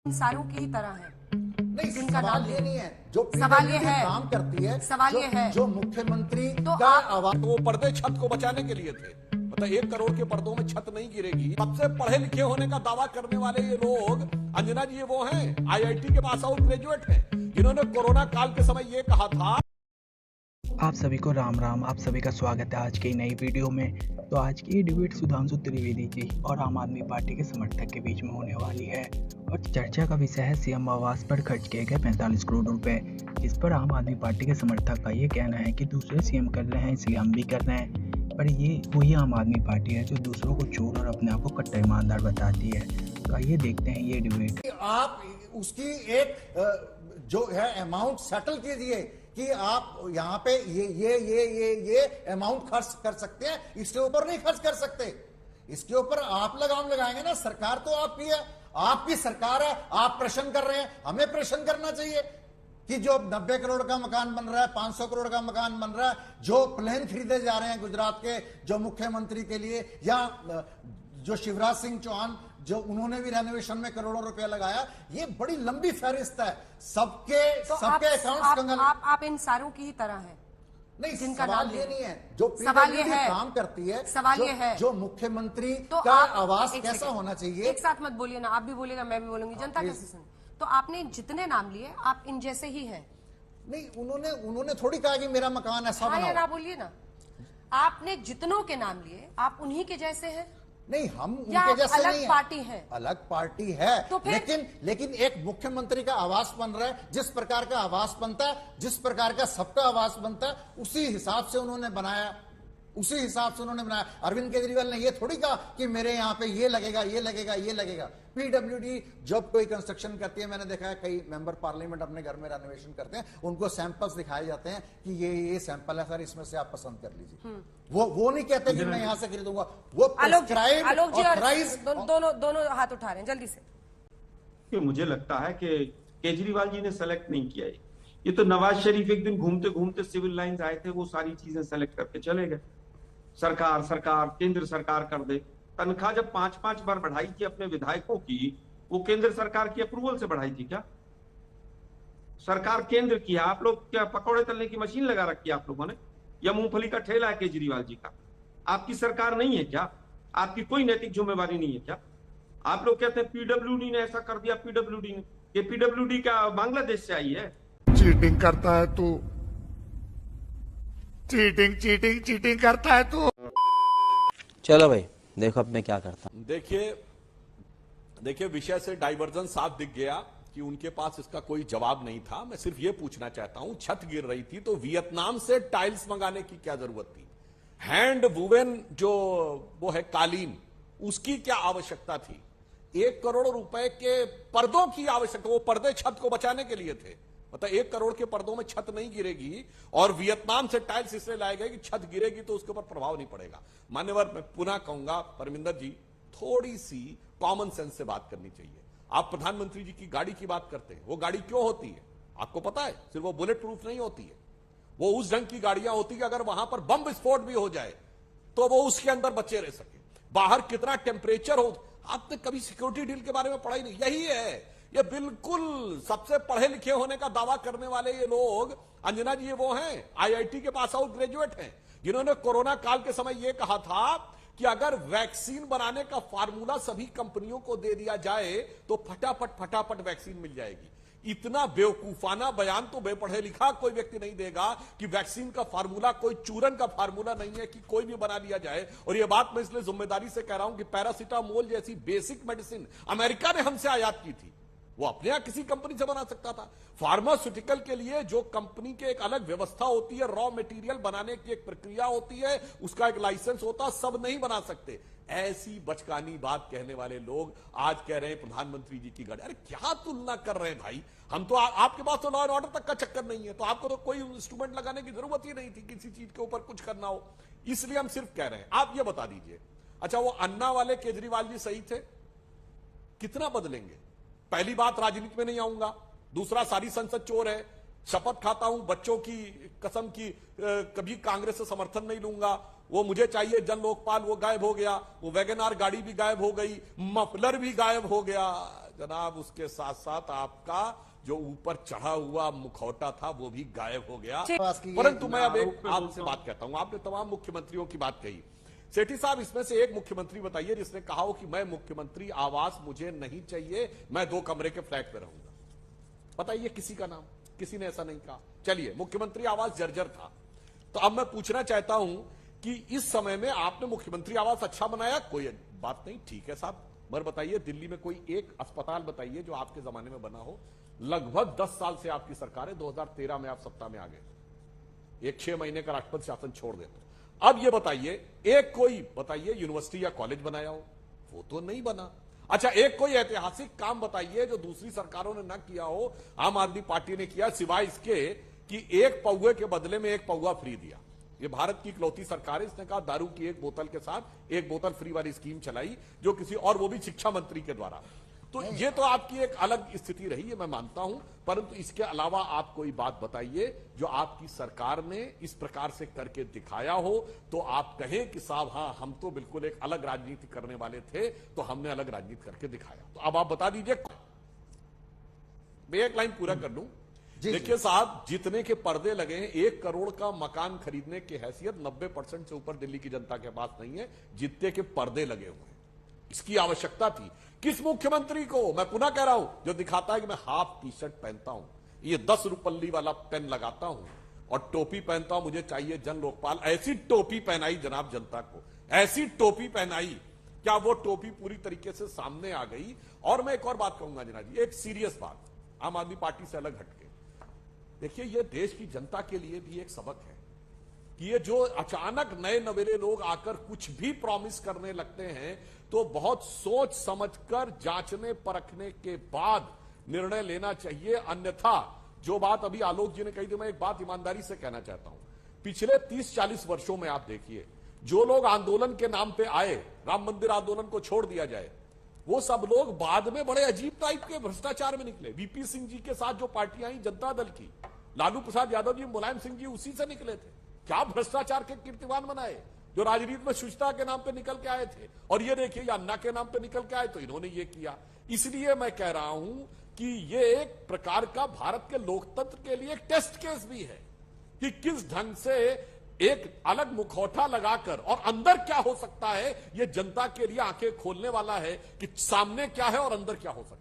इंसानों की ही तरह है। नहीं, जिनका सवाल नाम ये नहीं है जो सवाल ये PWD है काम करती है, सवाल ये है जो मुख्यमंत्री तो का आप तो वो पर्दे छत को बचाने के लिए थे। मतलब 1 करोड़ के पर्दों में छत नहीं गिरेगी। सबसे पढ़े लिखे होने का दावा करने वाले ये लोग, अंजना जी ये वो हैं, आईआईटी के पास आउट ग्रेजुएट हैं, जिन्होंने कोरोना काल के समय ये कहा था। आप सभी को राम राम। आप सभी का स्वागत है आज की नई वीडियो में। तो आज की ये डिबेट सुधांशु त्रिवेदी जी और आम आदमी पार्टी के समर्थक के बीच में होने वाली है और चर्चा का विषय है सीएम आवास पर खर्च किए गए 45 करोड़ रुपए। इस पर आम आदमी पार्टी के समर्थक का ये कहना है कि दूसरे सीएम कर रहे हैं इसलिए हम भी कर रहे हैं, पर ये वही आम आदमी पार्टी है जो दूसरों को चोर और अपने आप को कट्टर ईमानदार बताती है। तो आइए देखते हैं ये डिबेट। आप उसकी एक जो है अमाउंट सेटल कीजिए कि आप यहाँ पे ये अमाउंट खर्च कर सकते हैं, इसके ऊपर नहीं खर्च कर सकते। इसके ऊपर आप लगाम लगाएंगे ना, सरकार तो आपकी है, आपकी सरकार है, आप प्रश्न कर रहे हैं, हमें प्रश्न करना चाहिए कि जो 90 करोड़ का मकान बन रहा है, 500 करोड़ का मकान बन रहा है, जो प्लेन खरीदे जा रहे हैं गुजरात के जो मुख्यमंत्री के लिए, या जो शिवराज सिंह चौहान जो उन्होंने भी रेनोवेशन में करोड़ों रुपया लगाया, ये बड़ी लंबी फहरिस्त है। सबके अकाउंट्स आप इन सारों की ही तरह है। नहीं, जिनका सवाल नाम ये नहीं है जो सवाल ये PWD है काम करती है, सवाल ये है जो मुख्यमंत्री तो का आप आवास एक कैसा सेकंड, होना चाहिए। एक साथ मत बोलिए ना, आप भी बोलिएगा मैं भी बोलूंगी, जनता कैसे सुने। तो आपने जितने नाम लिए आप इन जैसे ही हैं। नहीं, उन्होंने थोड़ी कहा कि मेरा मकान ऐसा हाँ या बनाओ। ना बोलिए ना, आपने जितनों के नाम लिए आप उन्हीं के जैसे हैं नहीं, हम या उनके जैसे अलग नहीं पार्टी है। अलग पार्टी है तो फिर? लेकिन एक मुख्यमंत्री का आवास बन रहा है, जिस प्रकार का आवास बनता है, जिस प्रकार का सबका आवास बनता है, उसी हिसाब से उन्होंने बनाया, उसी हिसाब से उन्होंने बनाया। अरविंद केजरीवाल ने ये थोड़ी कहा कि मेरे यहाँ पे ये लगेगा, ये लगेगा, ये लगेगा। PWD जब कोई कंस्ट्रक्शन करती है, मैंने देखा है कई मेंबर पार्लियामेंट अपने घर में रेनोवेशन करते हैं, उनको सैंपल्स दिखाए जाते हैं कि ये सैंपल है सर, इसमें से आप पसंद कर लीजिए। वो नहीं कहते कि मैं यहाँ से खरीदूंगा, वो प्रिस्क्राइब आलोक जी और ऑथराइज दोनों हाथ उठा रहे हैं जल्दी से। कि मुझे लगता है कि केजरीवाल जी ने सेलेक्ट नहीं किया है। ये तो नवाज शरीफ एक दिन घूमते घूमते सिविल लाइंस आए थे, वो सारी चीजें सेलेक्ट करके चले गए। सरकार केंद्र सरकार कर दे। तनख्वाह जब 5-5 बार बढ़ाई थी अपने विधायकों की, वो केंद्र सरकार की अप्रूवल से बढ़ाई थी क्या? सरकार केंद्र की है। आप लोग क्या पकौड़े तलने की मशीन लगा रखी है आप लोगों ने, या मूंगफली का ठेला है केजरीवाल जी का? आपकी सरकार नहीं है क्या? आपकी कोई नैतिक जिम्मेवारी नहीं है क्या? आप लोग कहते हैं PWD ने ऐसा कर दिया, PWD ने, ये PWD क्या बांग्लादेश से आई है? चीटिंग करता है तू, चीटिंग करता है तू। चलो भाई देखो अब मैं क्या करता हूं। देखिए विषय से डाइवर्जन साफ दिख गया कि उनके पास इसका कोई जवाब नहीं था। मैं सिर्फ ये पूछना चाहता हूं, छत गिर रही थी तो वियतनाम से टाइल्स मंगाने की क्या जरूरत थी? हैंड वुवेन जो वो है कालीन, उसकी क्या आवश्यकता थी? 1 करोड़ रुपए के पर्दों की आवश्यकता, वो पर्दे छत को बचाने के लिए थे। मतलब 1 करोड़ के पर्दों में छत नहीं गिरेगी, और वियतनाम से टाइल्स इसलिए लाए गए कि छत गिरेगी तो उसके ऊपर प्रभाव नहीं पड़ेगा। मान्यवर, मैं पुनः कहूंगा परमिंदर जी, थोड़ी सी कॉमन सेंस से बात करनी चाहिए। आप प्रधानमंत्री जी की गाड़ी की बात करते हैं, वो गाड़ी क्यों होती है आपको पता है? सिर्फ वो बुलेट प्रूफ नहीं होती है, वो उस ढंग की गाड़ियां होती है कि अगर वहां पर बम विस्फोट भी हो जाए तो वो उसके अंदर बचे रह सके। बाहर कितना टेम्परेचर हो, आपने कभी सिक्योरिटी डील के बारे में पढ़ा ही नहीं। यही है, ये बिल्कुल सबसे पढ़े लिखे होने का दावा करने वाले ये लोग, अंजना जी ये वो हैं, आईआईटी के पास आउट ग्रेजुएट हैं, जिन्होंने कोरोना काल के समय ये कहा था कि अगर वैक्सीन बनाने का फार्मूला सभी कंपनियों को दे दिया जाए तो फटाफट वैक्सीन मिल जाएगी। इतना बेवकूफाना बयान तो बेपढ़े लिखा कोई व्यक्ति नहीं देगा कि वैक्सीन का फार्मूला कोई चूरन का फार्मूला नहीं है कि कोई भी बना लिया जाए। और यह बात मैं इसलिए जिम्मेदारी से कह रहा हूं कि पैरासीटामोल जैसी बेसिक मेडिसिन अमेरिका ने हमसे आयात की थी, वो अपने यहां किसी कंपनी से बना सकता था। फार्मास्यूटिकल के लिए जो कंपनी के एक अलग व्यवस्था होती है, रॉ मटेरियल बनाने की एक प्रक्रिया होती है, उसका एक लाइसेंस होता है, सब नहीं बना सकते। ऐसी बचकानी बात कहने वाले लोग आज कह रहे हैं प्रधानमंत्री जी की गाड़ी। अरे क्या तुलना कर रहे हैं भाई? हम तो आपके पास तो लॉ एंड ऑर्डर तक का चक्कर नहीं है, तो आपको तो कोई इंस्ट्रूमेंट लगाने की जरूरत ही नहीं थी किसी चीज के ऊपर कुछ करना हो। इसलिए हम सिर्फ कह रहे हैं, आप ये बता दीजिए, अच्छा वो अन्ना वाले केजरीवाल जी सही थे? कितना बदलेंगे? पहली बात, राजनीति में नहीं आऊंगा। दूसरा, सारी संसद चोर है। शपथ खाता हूं बच्चों की कसम की कभी कांग्रेस से समर्थन नहीं लूंगा, वो मुझे चाहिए जन लोकपाल, वो गायब हो गया, वो वैगनार गाड़ी भी गायब हो गई, मफलर भी गायब हो गया जनाब, उसके साथ साथ आपका जो ऊपर चढ़ा हुआ मुखौटा था वो भी गायब हो गया। परंतु मैं अब एक आपसे बात कहता हूं, आपने तमाम मुख्यमंत्रियों की बात कही, सेठी साहब इसमें से एक मुख्यमंत्री बताइए जिसने कहा हो कि मैं मुख्यमंत्री आवास मुझे नहीं चाहिए, मैं 2 कमरे के फ्लैट में रहूंगा। बताइए किसी का नाम, किसी ने ऐसा नहीं कहा। चलिए, मुख्यमंत्री आवास जर्जर था, तो अब मैं पूछना चाहता हूं कि इस समय में आपने मुख्यमंत्री आवास अच्छा बनाया, कोई बात नहीं, ठीक है साहब, मगर बताइए दिल्ली में कोई एक अस्पताल बताइए जो आपके जमाने में बना हो। लगभग 10 साल से आपकी सरकार है, 2013 में आप सत्ता में आ गए, एक 6 महीने का राष्ट्रपति शासन छोड़ देते। अब ये बताइए, एक कोई बताइए यूनिवर्सिटी या कॉलेज बनाया हो, वो तो नहीं बना। अच्छा, एक कोई ऐतिहासिक काम बताइए जो दूसरी सरकारों ने ना किया हो, आम आदमी पार्टी ने किया, सिवाय इसके कि 1 पौवे के बदले में 1 पौवा फ्री दिया। ये भारत की इकलौती सरकार है, इसने कहा दारू की 1 बोतल के साथ 1 बोतल फ्री वाली स्कीम चलाई, जो किसी और, वो भी शिक्षा मंत्री के द्वारा। तो ये तो आपकी एक अलग स्थिति रही है, मैं मानता हूं, परंतु इसके अलावा आप कोई बात बताइए जो आपकी सरकार ने इस प्रकार से करके दिखाया हो, तो आप कहें कि साहब हां, हम तो बिल्कुल एक अलग राजनीति करने वाले थे, तो हमने अलग राजनीति करके दिखाया। तो अब आप बता दीजिए, मैं एक लाइन पूरा कर लूं। देखिए साहब, जितने के पर्दे लगे हैं, 1 करोड़ का मकान खरीदने की हैसियत 90% से ऊपर दिल्ली की जनता के पास नहीं है, जितने के पर्दे लगे हुए हैं। इसकी आवश्यकता थी किस मुख्यमंत्री को, मैं पुनः कह रहा हूं, जो दिखाता है कि मैं हाफ टी शर्ट पहनता हूं, ये 10 रुपल्ली वाला पेन लगाता हूं और टोपी पहनता हूं, मुझे चाहिए जन लोकपाल। ऐसी टोपी पहनाई जनाब जनता को, ऐसी टोपी पहनाई, क्या वो टोपी पूरी तरीके से सामने आ गई। और मैं एक और बात कहूंगा जनाब जी, एक सीरियस बात, आम आदमी पार्टी से अलग हटके देखिए, ये देश की जनता के लिए भी एक सबक है कि ये जो अचानक नए नवेले लोग आकर कुछ भी प्रॉमिस करने लगते हैं, तो बहुत सोच समझकर जांचने परखने के बाद निर्णय लेना चाहिए। अन्यथा जो बात अभी आलोक जी ने कही थी, मैं एक बात ईमानदारी से कहना चाहता हूं, पिछले 30-40 वर्षों में आप देखिए, जो लोग आंदोलन के नाम पे आए, राम मंदिर आंदोलन को छोड़ दिया जाए, वो सब लोग बाद में बड़े अजीब टाइप के भ्रष्टाचार में निकले। वीपी सिंह जी के साथ जो पार्टियां आई जनता दल की, लालू प्रसाद यादव जी, मुलायम सिंह जी, उसी से निकले थे। क्या भ्रष्टाचार के कीर्तिमान बनाए, जो राजनीति में शुचिता के नाम पे निकल के आए थे। और ये देखिए, ये अन्ना के नाम पे निकल के आए, तो इन्होंने ये किया। इसलिए मैं कह रहा हूं कि ये एक प्रकार का भारत के लोकतंत्र के लिए एक टेस्ट केस भी है कि किस ढंग से एक अलग मुखौटा लगाकर, और अंदर क्या हो सकता है, ये जनता के लिए आंखें खोलने वाला है कि सामने क्या है और अंदर क्या हो सकता है।